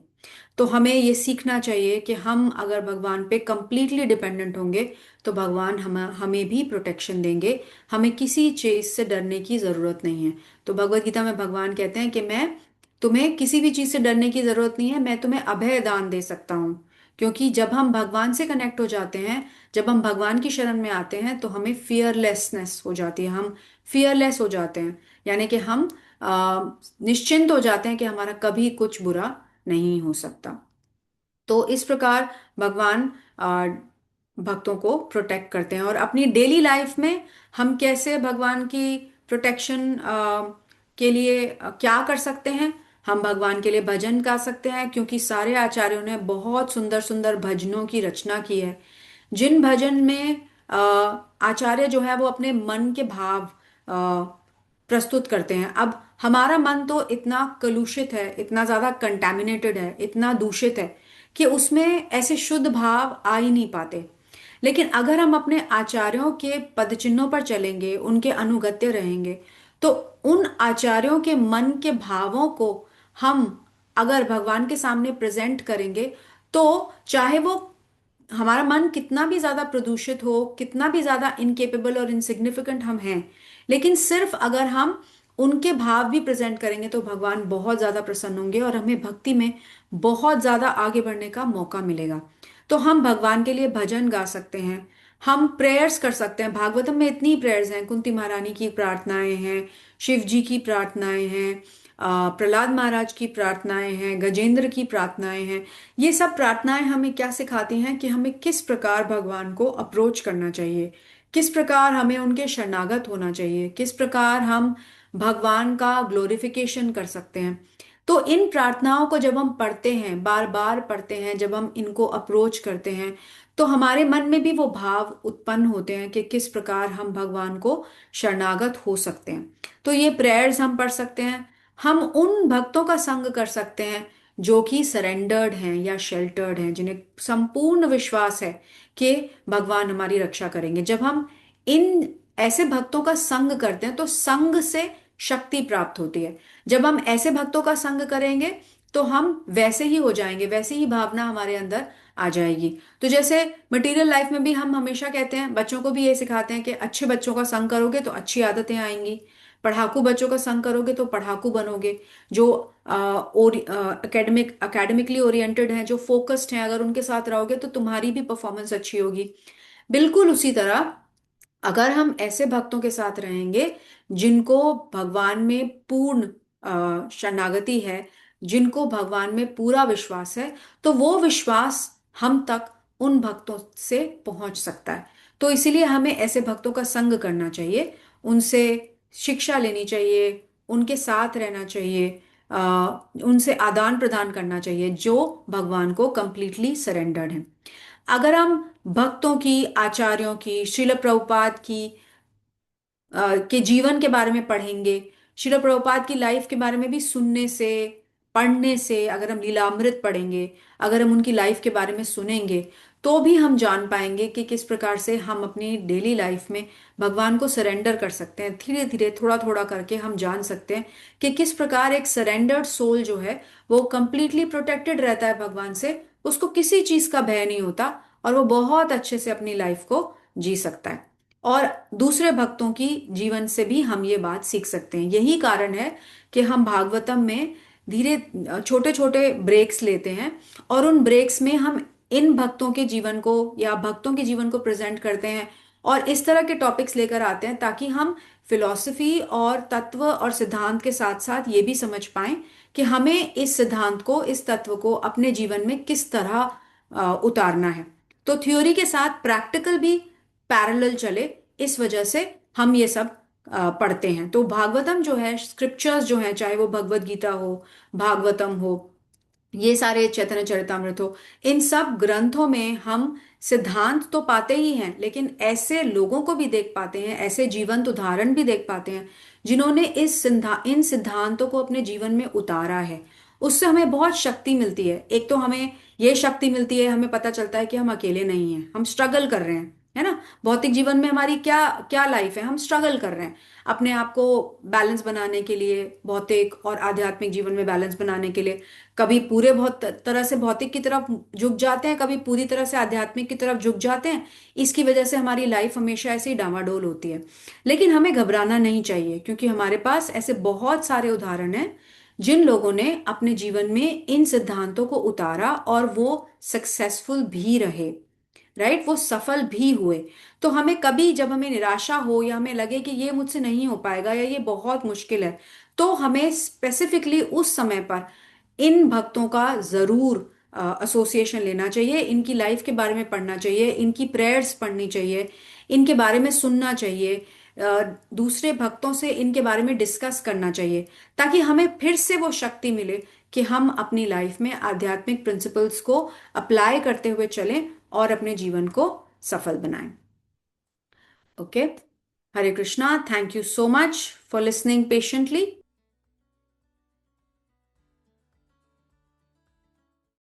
S1: तो हमें ये सीखना चाहिए कि हम अगर भगवान पे कंप्लीटली डिपेंडेंट होंगे, तो भगवान हमें भी प्रोटेक्शन देंगे, हमें किसी चीज से डरने की जरूरत नहीं है। तो भगवत गीता में भगवान कहते हैं कि मैं तुम्हें किसी भी चीज से डरने की जरूरत नहीं है, मैं तुम्हें अभय दान दे सकता हूँ। क्योंकि जब हम भगवान से कनेक्ट हो जाते हैं, जब हम भगवान की शरण में आते हैं, तो हमें फियरलेसनेस हो जाती है, हम फियरलेस हो जाते हैं। यानी कि हम निश्चिंत हो जाते हैं कि हमारा कभी कुछ बुरा नहीं हो सकता। तो इस प्रकार भगवान भक्तों को प्रोटेक्ट करते हैं। और अपनी डेली लाइफ में हम कैसे भगवान की प्रोटेक्शन के लिए क्या कर सकते हैं? हम भगवान के लिए भजन गा सकते हैं, क्योंकि सारे आचार्यों ने बहुत सुंदर सुंदर भजनों की रचना की है, जिन भजन में आचार्य जो है वो अपने मन के भाव प्रस्तुत करते हैं। अब हमारा मन तो इतना कलुषित है, इतना ज्यादा कंटेमिनेटेड है, इतना दूषित है कि उसमें ऐसे शुद्ध भाव आ ही नहीं पाते। लेकिन अगर हम अपने आचार्यों के पद चिन्हों पर चलेंगे, उनके अनुगत्य रहेंगे, तो उन आचार्यों के मन के भावों को हम अगर भगवान के सामने प्रेजेंट करेंगे, तो चाहे वो हमारा मन कितना भी ज्यादा प्रदूषित हो, कितना भी ज्यादा इनकेपेबल और इनसिग्निफिकेंट हम हैं, लेकिन सिर्फ अगर हम उनके भाव भी प्रेजेंट करेंगे, तो भगवान बहुत ज्यादा प्रसन्न होंगे और हमें भक्ति में बहुत ज्यादा आगे बढ़ने का मौका मिलेगा। तो हम भगवान के लिए भजन गा सकते हैं, हम प्रेयर्स कर सकते हैं। भागवतम में इतनी प्रेयर्स हैं, कुंती महारानी की प्रार्थनाएं हैं, शिव जी की प्रार्थनाएं हैं, प्रहलाद महाराज की प्रार्थनाएं हैं, गजेंद्र की प्रार्थनाएं हैं। ये सब प्रार्थनाएं हमें क्या सिखाती हैं कि हमें किस प्रकार भगवान को अप्रोच करना चाहिए, किस प्रकार हमें उनके शरणागत होना चाहिए, किस प्रकार हम भगवान का ग्लोरिफिकेशन कर सकते हैं। तो इन प्रार्थनाओं को जब हम पढ़ते हैं, बार बार पढ़ते हैं, जब हम इनको अप्रोच करते हैं, तो हमारे मन में भी वो भाव उत्पन्न होते हैं कि किस प्रकार हम भगवान को शरणागत हो सकते हैं। तो ये प्रेयर्स हम पढ़ सकते हैं। हम उन भक्तों का संग कर सकते हैं जो कि सरेंडर्ड हैं या शेल्टर्ड हैं, जिन्हें संपूर्ण विश्वास है कि भगवान हमारी रक्षा करेंगे। जब हम इन ऐसे भक्तों का संग करते हैं तो संग से शक्ति प्राप्त होती है। जब हम ऐसे भक्तों का संग करेंगे तो हम वैसे ही हो जाएंगे, वैसी ही भावना हमारे अंदर आ जाएगी। तो जैसे मटेरियल लाइफ में भी हम हमेशा कहते हैं, बच्चों को भी ये सिखाते हैं कि अच्छे बच्चों का संग करोगे तो अच्छी आदतें आएंगी, पढ़ाकू बच्चों का संग करोगे तो पढ़ाकू बनोगे। जो एकेडमिकली ओरिएंटेड हैं, जो फोकस्ड हैं, अगर उनके साथ रहोगे तो तुम्हारी भी परफॉर्मेंस अच्छी होगी। बिल्कुल उसी तरह अगर हम ऐसे भक्तों के साथ रहेंगे जिनको भगवान में पूर्ण शरणागति है, जिनको भगवान में पूरा विश्वास है, तो वो विश्वास हम तक उन भक्तों से पहुंच सकता है। तो इसीलिए हमें ऐसे भक्तों का संग करना चाहिए, उनसे शिक्षा लेनी चाहिए, उनके साथ रहना चाहिए, उनसे आदान प्रदान करना चाहिए जो भगवान को कंप्लीटली सरेंडर्ड है। अगर हम भक्तों की, आचार्यों की, श्रील प्रभुपाद की के जीवन के बारे में पढ़ेंगे, श्रील प्रभुपाद की लाइफ के बारे में भी सुनने से, पढ़ने से, अगर हम लीलामृत पढ़ेंगे, अगर हम उनकी लाइफ के बारे में सुनेंगे, तो भी हम जान पाएंगे कि किस प्रकार से हम अपनी डेली लाइफ में भगवान को सरेंडर कर सकते हैं। धीरे धीरे, थोड़ा थोड़ा करके हम जान सकते हैं कि किस प्रकार एक सरेंडर्ड सोल जो है वो कंप्लीटली प्रोटेक्टेड रहता है भगवान से, उसको किसी चीज का भय नहीं होता, और वो बहुत अच्छे से अपनी लाइफ को जी सकता है। और दूसरे भक्तों की जीवन से भी हम ये बात सीख सकते हैं। यही कारण है कि हम भागवतम में धीरे छोटे छोटे ब्रेक्स लेते हैं, और उन ब्रेक्स में हम इन भक्तों के जीवन को या भक्तों के जीवन को प्रेजेंट करते हैं, और इस तरह के टॉपिक्स लेकर आते हैं ताकि हम फिलॉसफी और तत्व और सिद्धांत के साथ साथ ये भी समझ पाएं कि हमें इस सिद्धांत को, इस तत्व को अपने जीवन में किस तरह उतारना है। तो थ्योरी के साथ प्रैक्टिकल भी पैरेलल चले, इस वजह से हम ये सब पढ़ते हैं। तो भागवतम जो है, स्क्रिप्चर्स जो हैं, चाहे वो भगवत गीता हो, भागवतम हो, ये सारे चैतन्य चरितमृत हो, इन सब ग्रंथों में हम सिद्धांत तो पाते ही हैं, लेकिन ऐसे लोगों को भी देख पाते हैं, ऐसे जीवंत उदाहरण भी देख पाते हैं जिन्होंने इन सिद्धांतों को अपने जीवन में उतारा है। उससे हमें बहुत शक्ति मिलती है। एक तो हमें ये शक्ति मिलती है, हमें पता चलता है कि हम अकेले नहीं हैं, हम स्ट्रगल कर रहे हैं, है ना। भौतिक जीवन में हमारी क्या क्या लाइफ है, हम स्ट्रगल कर रहे हैं अपने आप को बैलेंस बनाने के लिए, भौतिक और आध्यात्मिक जीवन में बैलेंस बनाने के लिए। कभी पूरे बहुत तरह से भौतिक की तरफ झुक जाते हैं, कभी पूरी तरह से आध्यात्मिक की तरफ झुक जाते हैं। इसकी वजह से हमारी लाइफ हमेशा ऐसे ही डामाडोल होती है। लेकिन हमें घबराना नहीं चाहिए, क्योंकि हमारे पास ऐसे बहुत सारे उदाहरण हैं जिन लोगों ने अपने जीवन में इन सिद्धांतों को उतारा और वो सक्सेसफुल भी रहे, राइट, वो सफल भी हुए। तो हमें कभी, जब हमें निराशा हो या हमें लगे कि ये मुझसे नहीं हो पाएगा या ये बहुत मुश्किल है, तो हमें स्पेसिफिकली उस समय पर इन भक्तों का जरूर एसोसिएशन लेना चाहिए, इनकी लाइफ के बारे में पढ़ना चाहिए, इनकी प्रेयर्स पढ़नी चाहिए, इनके बारे में सुनना चाहिए, दूसरे भक्तों से इनके बारे में डिस्कस करना चाहिए, ताकि हमें फिर से वो शक्ति मिले कि हम अपनी लाइफ में आध्यात्मिक प्रिंसिपल्स को अप्लाई करते हुए चलें और अपने जीवन को सफल बनाएं। Okay, Hare Krishna, thank you so much for listening patiently.